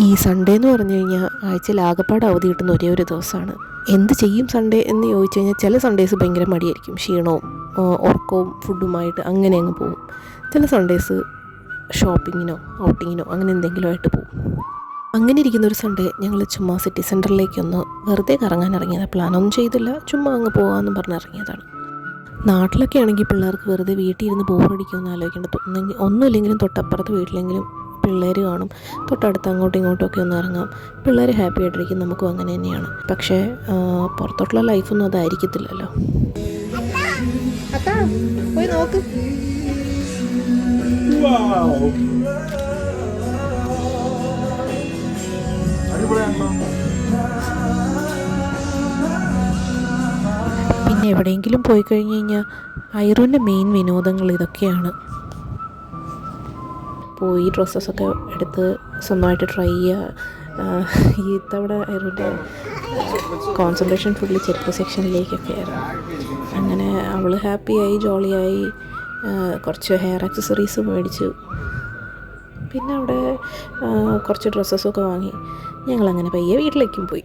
ഈ സൺഡേ എന്ന് പറഞ്ഞു കഴിഞ്ഞാൽ ആഴ്ചയിൽ ആകപ്പാട് അവധി കിട്ടുന്ന ഒരേ ഒരു ദിവസമാണ്. എന്ത് ചെയ്യും സൺഡേ എന്ന് ചോദിച്ചു കഴിഞ്ഞാൽ ചില സൺഡേസ് ഭയങ്കര മടിയായിരിക്കും, ക്ഷീണവും ഉറക്കവും ഫുഡുമായിട്ട് അങ്ങനെ അങ്ങ് പോകും. ചില സൺഡേസ് ഷോപ്പിങ്ങിനോ ഔട്ടിങ്ങിനോ അങ്ങനെ എന്തെങ്കിലും ആയിട്ട് പോകും. അങ്ങനെ ഇരിക്കുന്ന ഒരു സൺഡേ ഞങ്ങൾ ചുമ്മാ സിറ്റി സെൻറ്ററിലേക്കൊന്ന് വെറുതെ കറങ്ങാൻ ഇറങ്ങിയതാണ്. പ്ലാനൊന്നും ചെയ്തില്ല, ചുമ്മാ അങ്ങ് പോകാമെന്നും പറഞ്ഞ് ഇറങ്ങിയതാണ്. നാട്ടിലൊക്കെ ആണെങ്കിൽ പിള്ളേർക്ക് വെറുതെ വീട്ടിൽ ഇരുന്ന് ബോറടിക്കുമെന്ന് ആലോചിക്കേണ്ട, ഒന്നുമില്ലെങ്കിലും തൊട്ടപ്പുറത്ത് വീട്ടിലെങ്കിലും പിള്ളേർ കാണും, തൊട്ടടുത്ത് അങ്ങോട്ടും ഇങ്ങോട്ടും ഒക്കെ ഒന്ന് ഇറങ്ങാം, പിള്ളേർ ഹാപ്പി ആയിട്ടിരിക്കും, നമുക്കും അങ്ങനെ തന്നെയാണ്. പക്ഷേ പുറത്തോട്ടുള്ള ലൈഫൊന്നും അതായിരിക്കത്തില്ലല്ലോ. പോയി നോക്ക്. പിന്നെ എവിടെയെങ്കിലും പോയി കഴിഞ്ഞ് കഴിഞ്ഞാൽ ഐറുവിൻ്റെ മെയിൻ വിനോദങ്ങൾ ഇതൊക്കെയാണ്. പോയി ഡ്രസ്സസൊക്കെ എടുത്ത് സ്വന്തമായിട്ട് ട്രൈ ചെയ്യുക. ഈ ഇത്തവണ ഐറുവിൻ്റെ കോൺസെൻട്രേഷൻ ഫുള്ളി ചെരുപ്പ് സെക്ഷനിലേക്കൊക്കെ ആയിരുന്നു. അങ്ങനെ അവൾ ഹാപ്പിയായി ജോളിയായി കുറച്ച് ഹെയർ ആക്സസറീസ് മേടിച്ചു. പിന്നെ അവിടെ കുറച്ച് ഡ്രസ്സസൊക്കെ വാങ്ങി ഞങ്ങളങ്ങനെ പയ്യെ വീട്ടിലേക്കും പോയി.